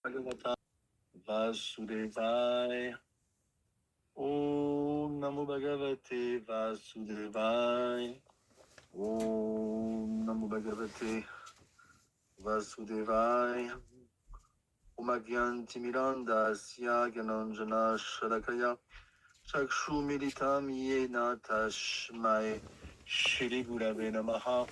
Bhagavatam Vasudevaya. Om Namo Bhagavate Vasudevaya. Om Namo Bhagavate Vasudevaya. Om Agyanti Mirandasya Gyananjana Shadakaya. Chakshu Militam Yena Tashmai Shri Gurave Namaha.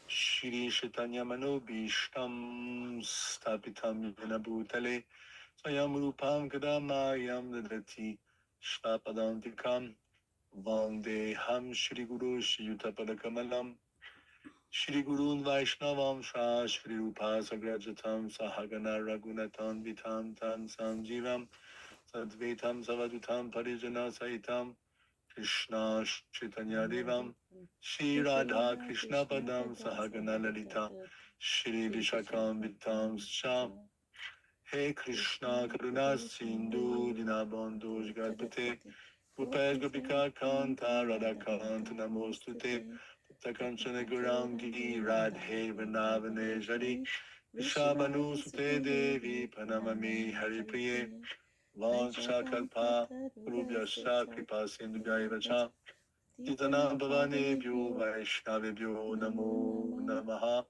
Shri Chaitanya Manobishtam Stapitam Yena Bhutale Swayam Rupam Kadamayam Dadati Shvapadantikam Vandeham Shri Guru Shri Yutapadakamalam Shri Gurun Vaishnavam Shah Shri Rupa Sagrajatam Sahagana Raghunatan Vitam Tan Sanjivam Sadvetam Savadutam Parijana Saitam Krishna Chaitanya Devam Shri Radha Krishna Padam Sahagana Lalita Shri Vishakam Vitam Shah He Krishna Karuna Sindhu Dinabandhu Jagatpate Gopal Gopika Kanta Radha Kanta Namostute Takanchana Gurangi Radhe Vrinavane Jari Vishabhanu Sute Devi Panamami Haripriye Vakshakalpa Rubhyasya Kripa Sindhugaya Vacha Titana Bhavanebhyo Vaishnavebhyo Namo Namaha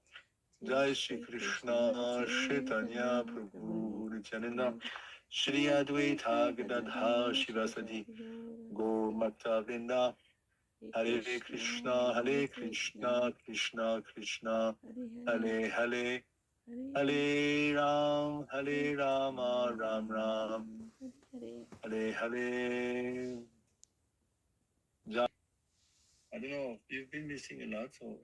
Jai Shri Krishna Chaitanya Prabhu Nityananda Shri Advaita Gadadha Shivasadi Go Bhakta Vrinda Hare Krishna Krishna Krishna Hare Hare Hare Rama Ram Ram Hare Hare. I don't know, you've been missing a lot, so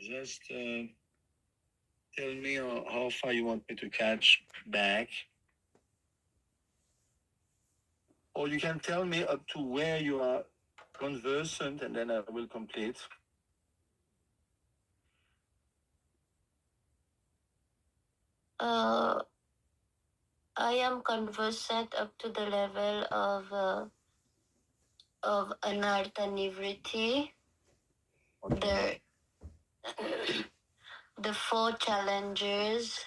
just tell me how far you want me to catch back. Or you can tell me up to where you are conversant, and then I will complete. I am conversant up to the level of anartha nivriti. Okay. The four challenges,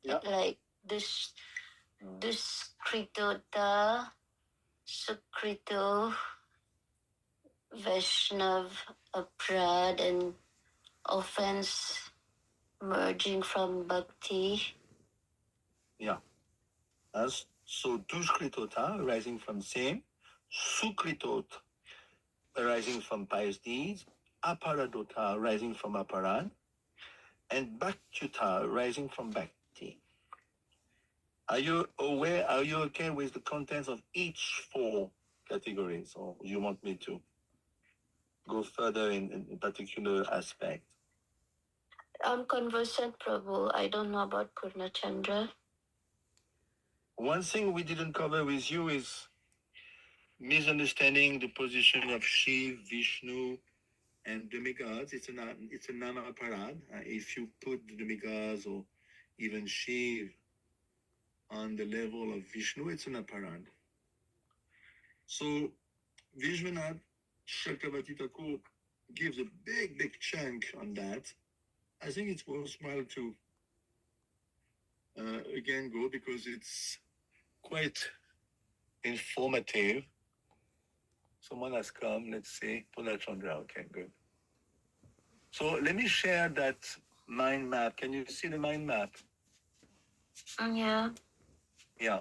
Yeah. like this Duskritota, Sukrito, Vaishnav, Aprad, and offense merging from bhakti. Yeah. So Duskritota arising from sin, Sukritot arising from pious deeds, Aparadota arising from aparad, and Bhaktyuta arising from bhakti. Are you okay with the contents of each four categories, or you want me to go further in a particular aspect? I'm conversant, Prabhu. I don't know about Purnachandra. One thing we didn't cover with you is misunderstanding the position of Shiv, Vishnu, and demigods. It's a nama parad. If you put the demigods or even Shiv on the level of Vishnu, it's an aparad. So Vishwanath Chakravarti Thakur gives a big chunk on that. I think it's worthwhile to again go because it's quite informative. Someone has come, let's see, Punachandra. Okay, good. So let me share that mind map. Can you see the mind map? Yeah. Yeah.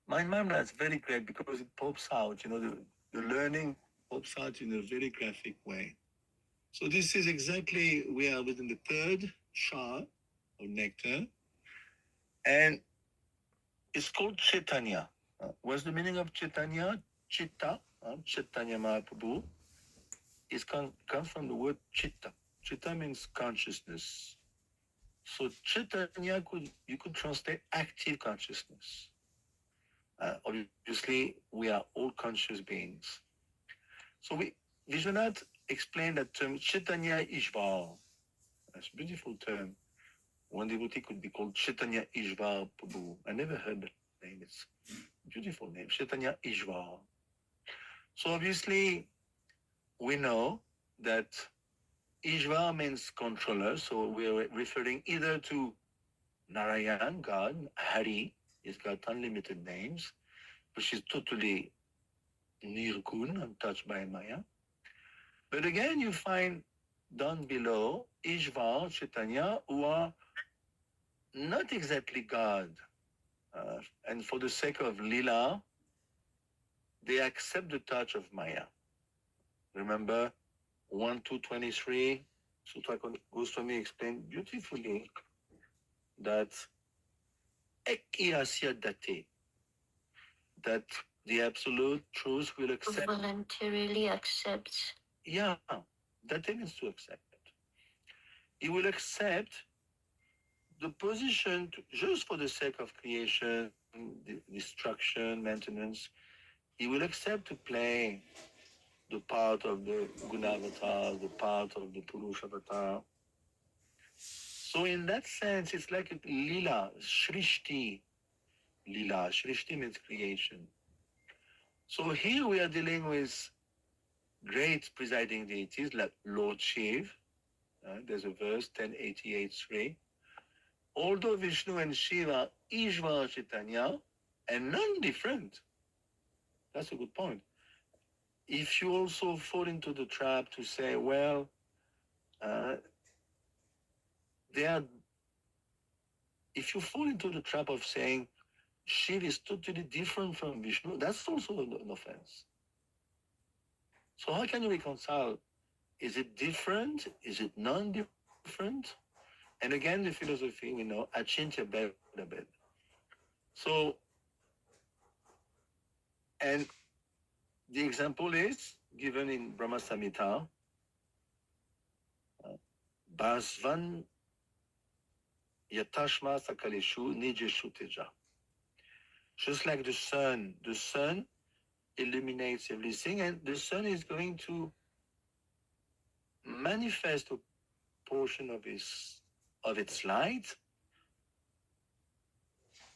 Mind map is very great because it pops out, the learning pops out in a very graphic way. So this is exactly, we are within the third char of nectar. And it's called Chaitanya. What's the meaning of Chaitanya? Chitta, Chaitanya Mahaprabhu, comes from the word chitta. Chitta means consciousness. So Chaitanya you could translate active consciousness. Obviously, we are all conscious beings. So Vishwanath explained that term Chaitanya Ishvar. That's a beautiful term. One devotee could be called Chaitanya Ishvar Prabhu. I never heard that name. It's a beautiful name, Chaitanya Ishvar. So obviously, we know that Ishvar means controller. So we're referring either to Narayan, God, Hari, he's got unlimited names, which is totally nirgun, untouched by Maya. But again, you find down below Ishvar, Chaitanya, who are not exactly God. And for the sake of Lila, they accept the touch of Maya. Remember 1 to 23, Sutra Goswami explained beautifully that Ekirasya Date, that the absolute truth will accept. Voluntarily accepts. Yeah, that means to accept. He will accept the position just for the sake of creation, destruction, maintenance. He will accept to play the part of the Gunavatar, the part of the Purushavatar. So in that sense, it's like a lila, shrishti, lila. Shrishti means creation. So here we are dealing with great presiding deities like Lord Shiv. There's a verse 1088.3. Although Vishnu and Shiva, Ishvara Chaitanya, and none different. That's a good point. If you also fall into the trap to say, well, uh, they are, if you fall into the trap of saying Shiv is totally different from Vishnu, that's also an offense. So how can you reconcile? Is it different? Is it non-different? And again, the philosophy, we know, achintya bhed. So, and the example is given in Brahma Samhita, Basvan Yatashma Sakaleshu Nijeshu Teja. Just like the sun illuminates everything, and the sun is going to manifest a portion of its light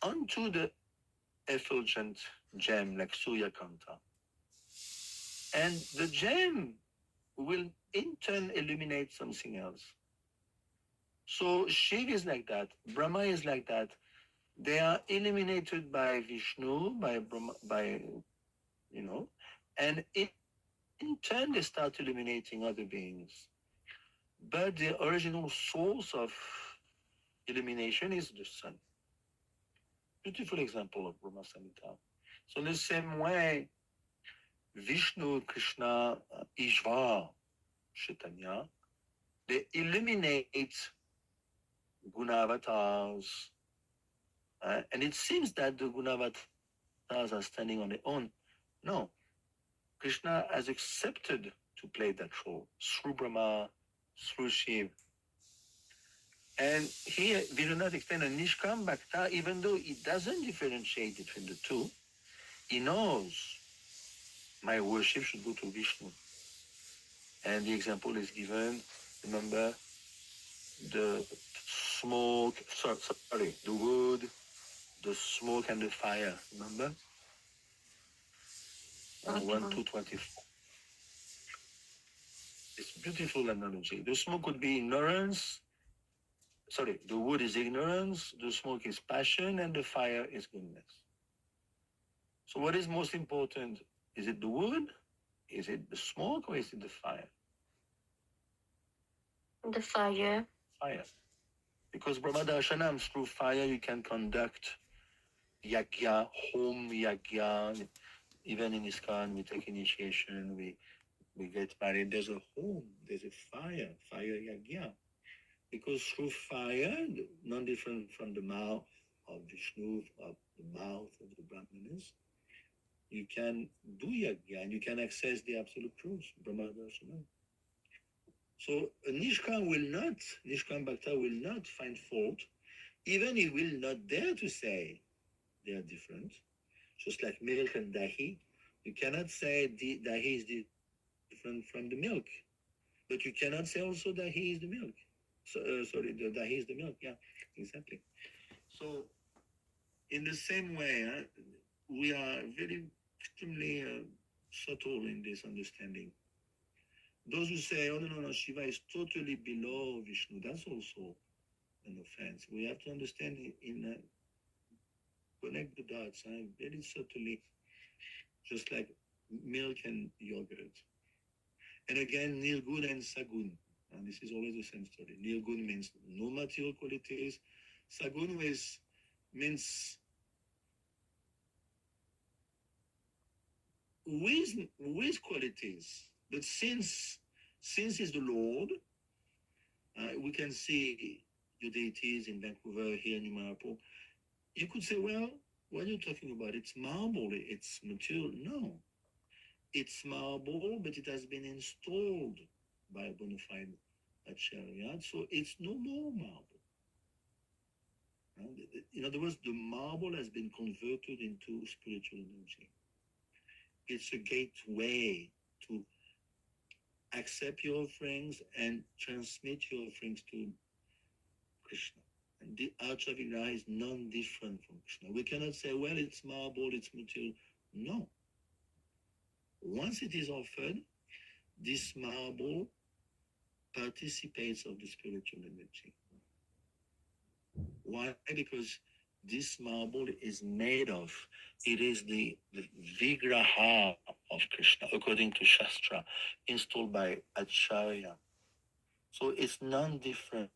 onto the effulgent gem like Surya Kanta. And the gem will in turn illuminate something else. So Shiv is like that, Brahma is like that. They are illuminated by Vishnu, by Brahma, by and in turn they start illuminating other beings. But the original source of illumination is the sun. Beautiful example of Brahma Samhita. So in the same way, Vishnu, Krishna, Ishvara, Chaitanya, they illuminate Gunavatars. And it seems that the Gunavatars are standing on their own. No, Krishna has accepted to play that role through Brahma, through Shiv. And here we do not explain a Nishkam Bhakta, even though he doesn't differentiate between the two, he knows my worship should go to Vishnu. And the example is given, remember, the smoke, sorry, the wood, the smoke and the fire, remember? 1 to 24. It's beautiful analogy. The smoke could be ignorance. Sorry, the wood is ignorance, the smoke is passion, and the fire is goodness. So what is most important? Is it the wood? Is it the smoke or is it the fire? The fire. Fire. Because Brahma Darshanam, through fire, you can conduct yagya, home yagya. Even in ISKCON, we take initiation, we get married. There's a home, there's a fire yagya. Because through fire, non different from the mouth of Vishnu, of the mouth of the Brahmanas, you can do yagya and you can access the absolute truth, Brahma Darshanam. So Nishkam Bhakta will not find fault, even he will not dare to say they are different. Just like milk and dahi, you cannot say the dahi is different from the milk, but you cannot say also dahi is the milk. So, sorry, the dahi is the milk. Yeah, exactly. So, in the same way, we are very extremely subtle in this understanding. Those who say, oh, no, Shiva is totally below Vishnu, that's also an offense. We have to understand connect the dots, very subtly, just like milk and yogurt. And again, Nirgun and Sagun. And this is always the same story. Nirgun means no material qualities. Sagun means with qualities. But since he's the Lord, we can see your deities in Vancouver, here in Marapo. You could say, well, what are you talking about? It's marble, it's material. No, it's marble, but it has been installed by a bona fide acharya, so it's no more marble. In other words, the marble has been converted into spiritual energy. It's a gateway to accept your offerings and transmit your offerings to Krishna. And the Acharya is non-different from Krishna. We cannot say, well, it's marble, it's material. No. Once it is offered, this marble participates of the spiritual energy. Why? Because this marble is made of, it is the Vigraha of Krishna, according to Shastra, installed by Acharya. So it's non-different.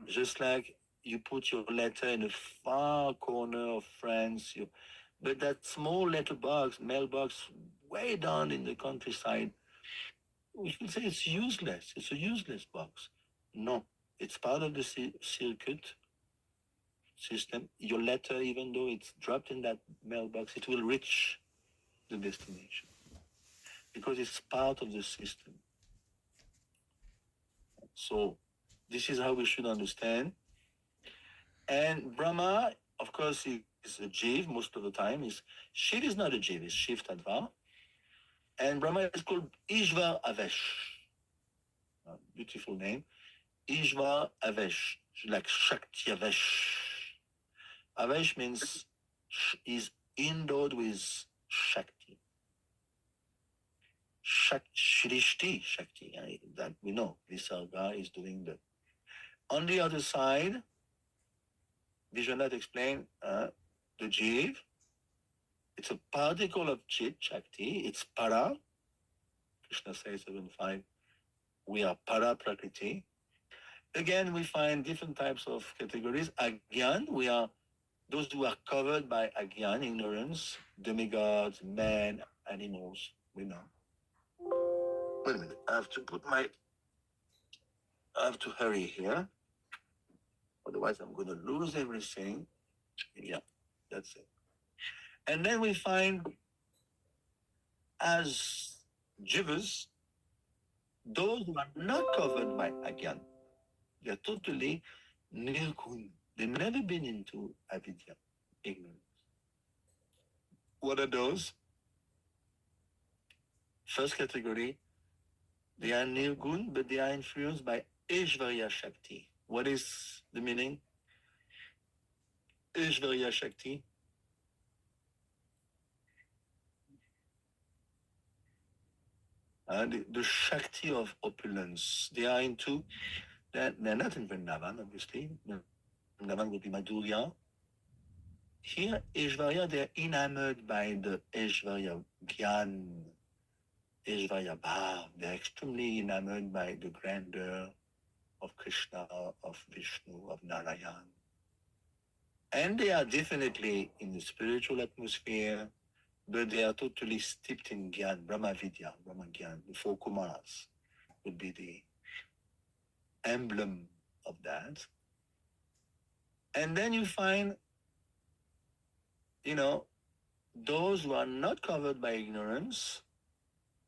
Just like you put your letter in a far corner of France, but that small letterbox, mailbox, way down in the countryside, we should say it's useless. It's a useless box. No, it's part of the circuit system. Your letter, even though it's dropped in that mailbox, it will reach the destination because it's part of the system. So this is how we should understand. And Brahma, of course, is a Jiv most of the time. Shiv is not a Jiv, it's Shiv Tattva. And Brahma is called Ishvar Avesh. Beautiful name. Ishvar Avesh, like Shakti Avesh. Avesh means is endowed with Shakti. Shrishti Shakti, that we know. Visarga is doing that. On the other side, Vishwanath explained the Jiv. It's a particle of Chit Shakti. It's Para. Krishna says 7.5. We are Para Prakriti. Again, we find different types of categories. Agyan, we are those who are covered by Agyan, ignorance, demigods, men, animals. We know. Wait a minute. I have to hurry here. Otherwise, I'm going to lose everything. Yeah, that's it. And then we find as jivas, those who are not covered by Agyan, they're totally nirgun. They've never been into avidya, ignorance. What are those? First category, they are nirgun, but they are influenced by Aishvarya Shakti. What is the meaning? Aishvarya Shakti. The Shakti of opulence. They are into, they're not in Vrindavan, obviously. Vrindavan would be Madhurya. Here, Aishvarya, they're enamored by the Aishvarya Gyan, Aishvarya Bhav. They're extremely enamored by the grandeur of Krishna, of Vishnu, of Narayan. And they are definitely in the spiritual atmosphere, but they are totally steeped in Gyan, Brahma Vidya, Brahma Gyan. The four Kumaras would be the emblem of that. And then you find, those who are not covered by ignorance,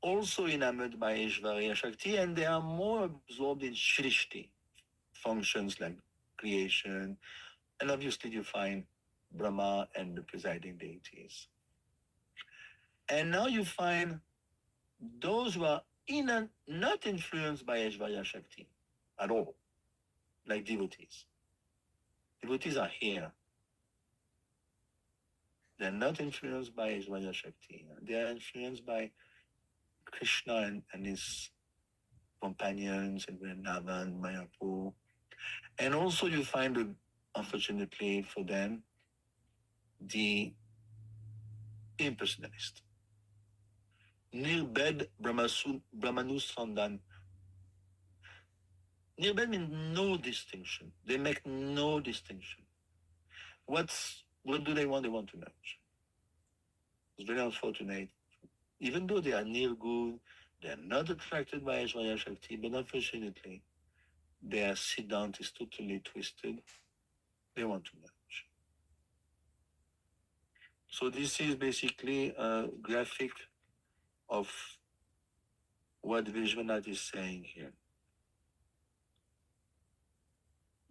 also enamored by Ishvarya Shakti, and they are more absorbed in Shrishti, functions like creation, and obviously you find Brahma and the presiding deities. And now you find those who are not influenced by Ishvarya Shakti at all, like devotees. Devotees are here. They're not influenced by Ishvarya Shakti. They are influenced by Krishna and his companions and Vrindavan, Mayapur. And also you find, unfortunately for them, the impersonalist. Nirbed Brahmanusandan. Nirbed means no distinction. They make no distinction. What do they want? They want to merge. It's very unfortunate. Even though they are near good, they are not attracted by Aishwarya Shakti, but unfortunately, their Siddhant is totally twisted. They want to merge. So this is basically a graphic of what Vishwanath is saying here.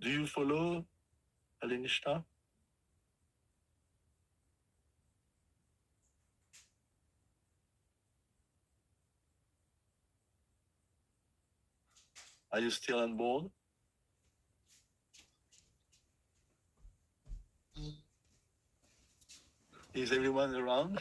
Do you follow, Alinishta? Are you still on board? Is everyone around?